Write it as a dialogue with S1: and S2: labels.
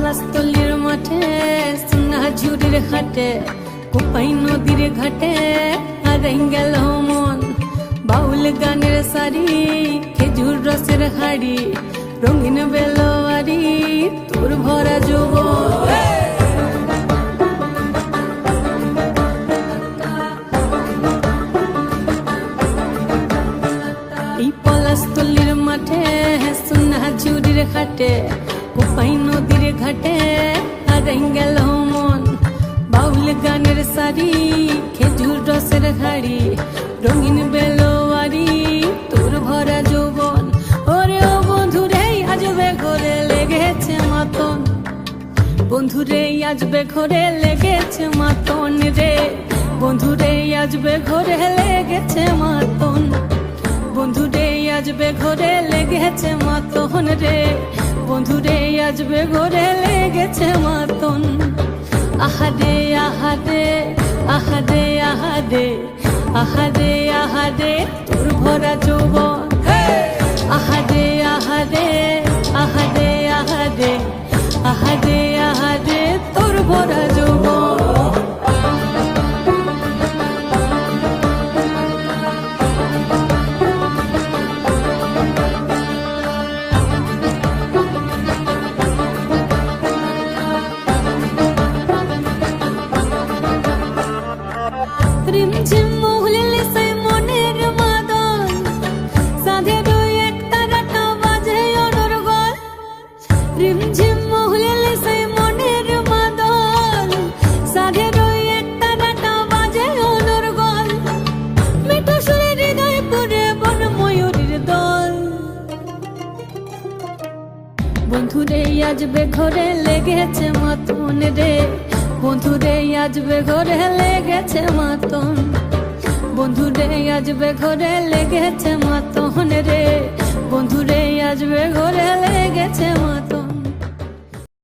S1: পলাশতলির মাঠে সোনা ঝুড়ির ঘাটে কোপাই নদীর ঘাটে হারাই গেল মন বাউল গানের শাড়ি খেজুর রসের হাড়ি রঙিন বেলোয়ারি তোর ভরা যৌবন এই পলাশতলির মাঠে সোনা ঝুড়ির ঘাটে কোপাই নদীর ঘাটে হারাই গেল মন বাউল গানের শাড়ি খেজুর রসের হাড়ি রঙিন বেলোয়ারি তোর ভরা যৌবন ওরে ও বন্ধুরে আজবে ঘরে লেগেছে মাতন বন্ধুরে আজবে ঘরে লেগেছে মাতন রে বন্ধুরে আজবে ঘরে লেগেছে মাতন বন্ধুরে আজবে ঘরে লেগেছে মাতন রে বন্ধুরে আজবে ঘরে লেগেছে মাতন আহারে আহারে আহারে আহারে আহারে আহারে তোর ভরা যৌবন আহারে আহারে আহারে আহারে আহারে আহারে তোর ভরা যৌবন রিমঝিম মহুলিলে সেই মনের মাদন সাধের এক তারাটা বাজে অনর্গল রিমঝিম মহুলিলে সেই মনের মাদন সাধের এক তারাটা বাজে অনর্গল মিঠো সুরে হৃদয় পুরে বন ময়ূরীর দল বন্ধুরে আজবে ঘরে লেগেছে মাতন রে বন্ধুরে আজবে ঘরে লেগেছে মাতন বন্ধুরে আজবে ঘরে লেগেছে মাতন রে বন্ধুরে আজবে ঘরে লেগেছে মাতন